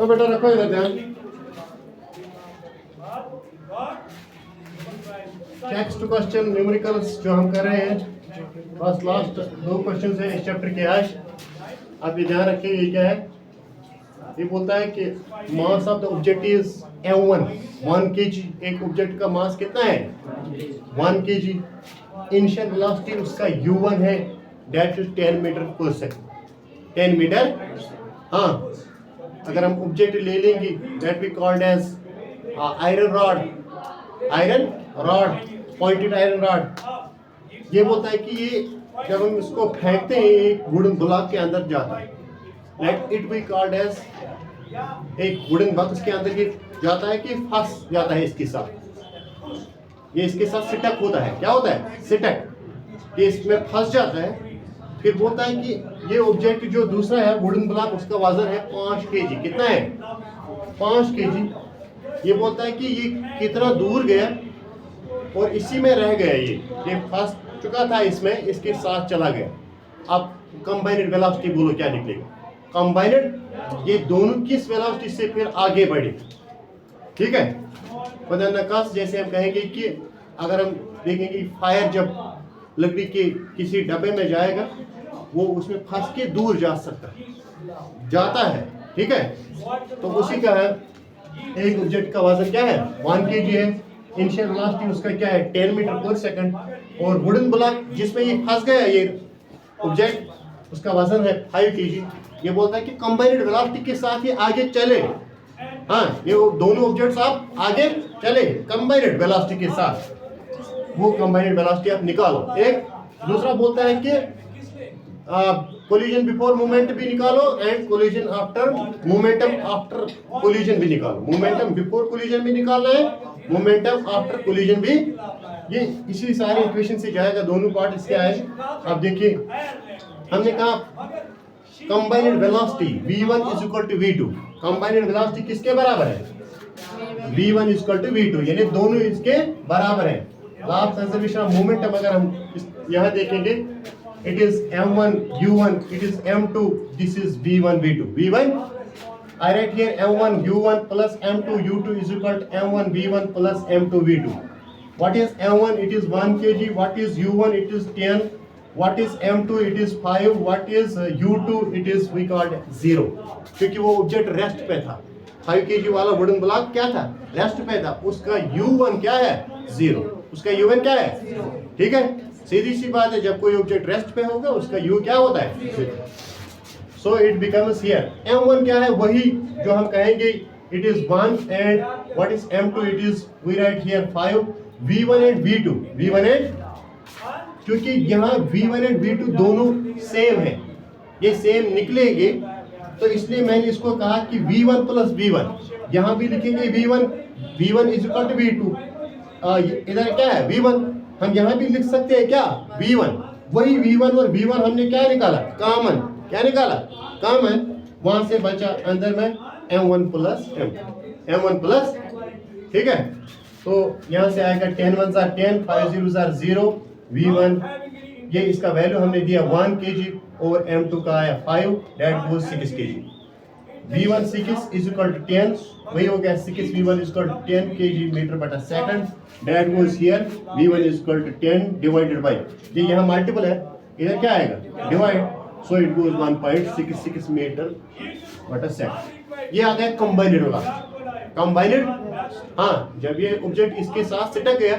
बेटा रखो इधर ध्यान। नेक्स्ट क्वेश्चन न्यूमेरिकल्स जो हम कर रहे हैं, बस लास्ट 2 क्वेश्चन है इस चैप्टर के आज। आप ये ध्यान रखिए ये क्या है। ये बोलता है कि mass of the object is m1 1 kg। एक ऑब्जेक्ट का मास कितना है 1 kg। इनिशियल वेलोसिटी उसका u1 है, that is 10 metre per second. 10 metre. हाँ, अगर हम ऑब्जेक्ट ले लेंगे that we called as iron rod, pointed iron rod. ये बोलता है कि ये जब हम इसको फेंकते हैं एक वुडन ब्लॉक के अंदर जाता है, let it be called as, एक वुडन बॉक्स के अंदर ये जाता है कि फंस जाता है इसके साथ, ये इसके साथ सिटक होता है। क्या होता है सिटक, ये इसमें फंस जाता है। फिर बोलता है कि ये ऑब्जेक्ट जो दूसरा है वुडन ब्लॉक, उसका वजन है 5 kg। कितना है 5 kg। ये बोलता है कि ये कितना दूर गया और इसी में रह गया, ये फंस चुका था इसमें, इसके साथ चला गया। अब कंबाइंड वेलोसिटी बोलो क्या निकलेगा। कंबाइंड, ये दोनों किस वेलोसिटी से फिर आगे बढ़े। ठीक है, बदनकास जैसे हम कहेंगे कि अगर हम देखेंगे फायर जब लकड़ी के किसी डब्बे में जाएगा, वो उसमें फंस के दूर जा सकता है, जाता है। ठीक है, तो उसी का है एक ऑब्जेक्ट का वजन क्या है 1 kg है, इनिशियल वेलोसिटी उसका क्या है 10 मीटर पर सेकंड, और वुडन ब्लॉक जिसमें ये फंस गया ये ऑब्जेक्ट, उसका वजन है 5 kg। ये बोलता है कि कंबाइंड वेलोसिटी के साथ ये आगे चले। हाँ, ये दोनों ऑब्जेक्ट्स आप आगे चले कंबाइंड वेलोसिटी के साथ, वो कंबाइंड वेलोसिटी आप निकालो। एक दूसरा बोलता है कि कोलिजन बिफोर मूवमेंट भी निकालो and collision after, momentum after collision भी निकालो। मोमेंटम बिफोर कोलिजन भी निकालना है, मोमेंटम आफ्टर कोलिजन भी। ये इसी सारे इक्वेशन से जाएगा, दोनों पार्ट इसके आए। अब देखिए हमने कहा combined velocity v1 is equal to v2। Combined velocity किसके बराबर है v1 is equal to v2, यानी दोनों इसके बराबर है। Law of conservation of momentum अगर हम यहाँ देखेंगे, it is m1 u1, it is m2, this is v1 v2। I write here m1 u1 plus m2 u2 is equal to m1 v1 plus m2 v2। What is m1? It is 1 kg। What is u1? It is 10। What is m2? It is 5। What is u2? It is we called 0, क्योंकि वो object rest पे था। 5 kg वाला wooden block क्या था rest पे था, उसका u1 क्या है 0, उसका u1 क्या है। ठीक है, सीधी सी बात है, जब कोई ऑब्जेक्ट रेस्ट पे होगा उसका u क्या होता है। So it becomes here m1 क्या है, वही जो हम कहेंगे it is 1 and what is m2, it is we write here 5। v1 and v2, v1 and, क्योंकि यहाँ v1 एंड v2 दोनों सेम है, ये सेम निकलेंगे, तो इसलिए मैंने इसको कहा कि v1 प्लस v1। यहाँ भी लिखेंगे v1 is equal to v2। इधर क्या है v1, हम यहाँ भी लिख सकते हैं क्या v1, वही v1 और v1 हमने क्या निकाला कॉमन, क्या निकाला कॉमन, वहां से बचा अंदर में m1 प्लस m1 प्लस। ठीक है, तो यहाँ से आएगा 10 1 are 10, 5 0 are 0। v1 ये इसका वैल्यू हमने दिया 1 kg और m2 का आया 5, that goes 6 kg। v1 6 is equal to 10, वही हो गया 6 v1 is equal to 10 kg metre बटा second, that goes here v1 is equal to 10 divided by, ये यहाँ मल्टीपल है, इधर क्या आएगा divide, so it goes 1.66 metre बटा सेकंड। ये आ गया कंबाइंड वाला। कंबाइंड, हाँ, जब ये ऑब्जेक्ट इसके साथ सिटक गया,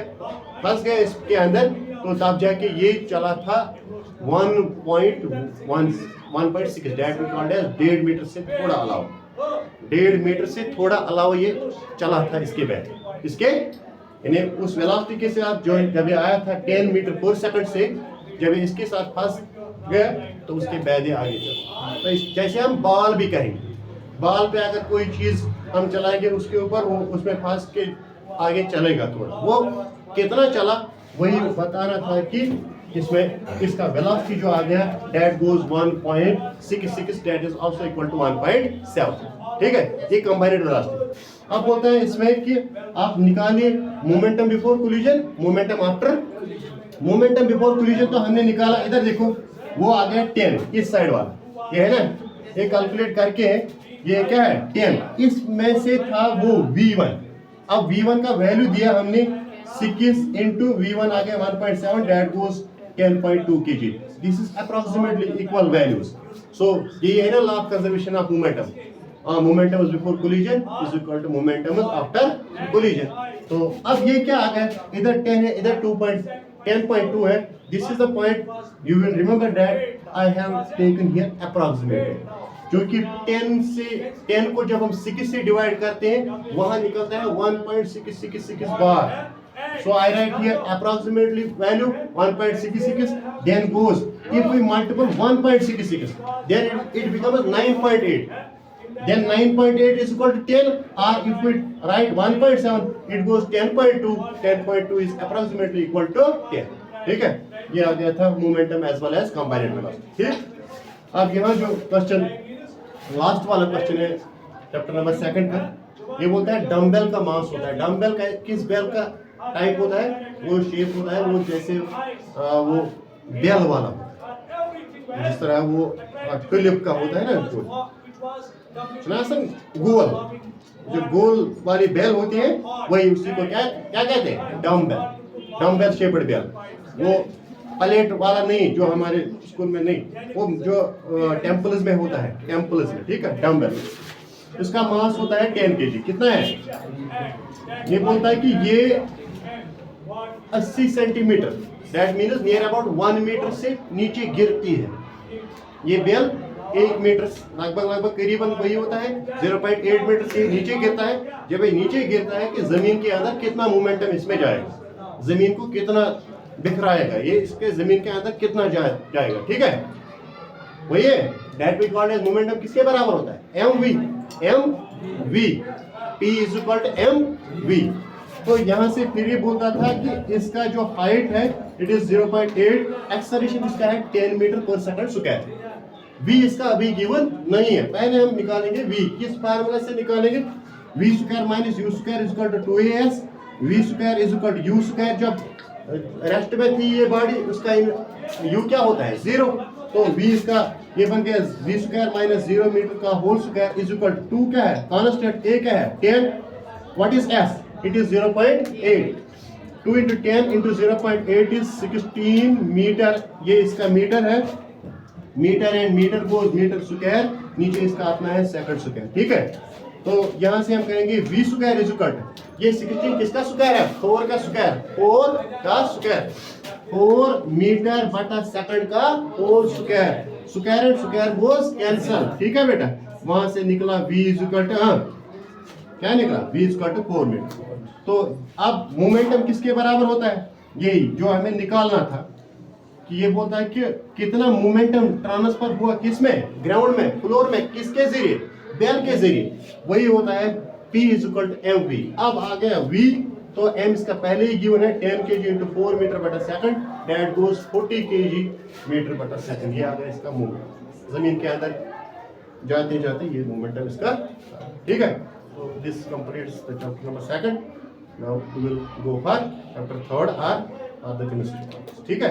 फंस गया इसके अंदर, तो तब जाके ये चला था 1.6, that we called as 1.5 metre से थोड़ा अलावा, 1.5 मीटर से थोड़ा अलावा ये चला था इसके बैक, इसके यानी उस वेलोसिटी के साथ जो जब ये आया था 10 मीटर पर सेकंड से, जब ये इसके साथ फंस गया तो उसके बाद ये आगे चला। तो जैसे हम बॉल भी कहेंगे, बॉल पे अगर कोई चीज हम चलाएंगे उसके ऊपर, वो उसमें फंस के आगे चलेगा थोड़ा, वो कितना चला वही बताना था कि इसमें इसका वेलोसिटी जो आ गया that goes 1.66, that is also equal to 1.7। ठीक है, ये कंबाइंड वेलोसिटी। अब बोलते हैं इसमें कि आप निकालिए momentum before collision, momentum after. Momentum before collision तो हमने निकाला, इधर देखो वो आ गया 10, इस साइड वाला, ये है ना ये कैलकुलेट करके ये क्या है 10, इसमें से था वो V1। अब V1 का वैल्यू दिया हमने 6 इंटू V1 आ गया 1.7, that goes 10.2 kg। This is approximately equal values. So ये है ना law of conservation of momentum. Momentum is before collision is equal to momentum is after collision. तो अब ये क्या आ गया, इधर 10 है, इधर 10.2 है। This is the point you will remember that I have taken here approximately, क्योंकि 10 को जब हम 6 से डिवाइड करते हैं वहां निकलता है 1.666 बार। So I write here approximately value 1.66, then goes, if we multiply 1.66, then it becomes 9.8. Then 9.8 is equal to 10, or if we write 1.7, it goes 10.2. 10.2 is approximately equal to 10. ठीक है, ये आ गया था momentum as well as combined velocity. ठीक, अब यहाँ जो क्वेश्चन लास्ट वाला क्वेश्चन है चैप्टर नंबर 2 का, ये बोलता है डम्बेल का मास होता है। डम्बेल का किस बेल का टाइप होता है, वो शेप होता है वो जैसे वो बेल वाला होता है, जिस तरह वो ट्यूलिप का होता है ना, सुनासन गोल, जो गोल वाली बेल होती है वही, उसी को क्या क्या कहते हैं, डम्बेल। डम्बेल शेप्ड बेल, वो प्लेट वाला नहीं जो हमारे स्कूल में नहीं, वो जो टेम्पल्स में होता है, टेम्पल्स में, ठीक है, डम्बेल। इसका मास होता है 10 kg। कितना है, ये बोलता है कि ये 80 centimetre, that means near about 1 metre से नीचे गिरती है। ये बेल 1 मीटर लगभग करीबन वही होता है, 0.8 मीटर से नीचे गिरता है। जब ये नीचे गिरता है कि जमीन के अंदर कितना मोमेंटम इसमें जाएगा, जमीन को कितना बिखराएगा, ये इसके जमीन के अंदर कितना जाएगा, ठीक है, वही है that we called as momentum. किसके बराबर होता है, mv, p is equal to mv। तो यहाँ से फिर ये बोलता था कि इसका जो हाइट है इट इज 0.8, एक्सेलरेशन इसका है 10 metre per second square. v इसका अभी गिवन नहीं है, पहले हम निकालेंगे v। किस फार्मूला से निकालेंगे, v square minus u square is equal to 2as, v square is equal to u square. जब रेस्ट में थी ये बॉडी, उसका u क्या होता है 0, तो v इसका ये बन गया v स्क्वायर माइनस 0 मीटर का whole square is equal to 2 क्या है, कांस्टेंट a क्या है 10, what is s, it is 0.8, 2 into 10 into 0.8 is 16 metre. ये इसका मीटर है, मीटर एंड मीटर को मीटर स्क्वायर, नीचे इसका अपना है सेकंड स्क्वायर, ठीक है। तो यहाँ से हम करेंगे v square is equal to, ये 16 किसका स्क्वायर है, 4 का स्क्वायर, 4 का स्क्वायर, 4 मीटर बटा सेकंड का whole square, square and square goes cancel, ठीक है बेटा। वहां से निकला v इज इक्वल टू, क्या निकला, v is equal to 4 metre. तो अब मोमेंटम किसके बराबर होता है, यही जो हमें निकालना था, कि ये बोलता है कि कितना मोमेंटम ट्रांसफर हुआ, किसमें, ग्राउंड में, फ्लोर में, किसके जरिए, बेल के जरिए, वही होता है P is equal to mv। अब आ गया v, तो m इसका पहले ही गिवन है 10 kg इंटू 4 मीटर बटा second, that goes 40 kg metre बटा सेकंड। ये आ गया इसका मूवमेंट, जमीन के अंदर जाते जाते ये मोमेंटम इसका, ठीक है। So this completes the chapter number 2. Now we will go for chapter 3 or the chemistry. ठीक है।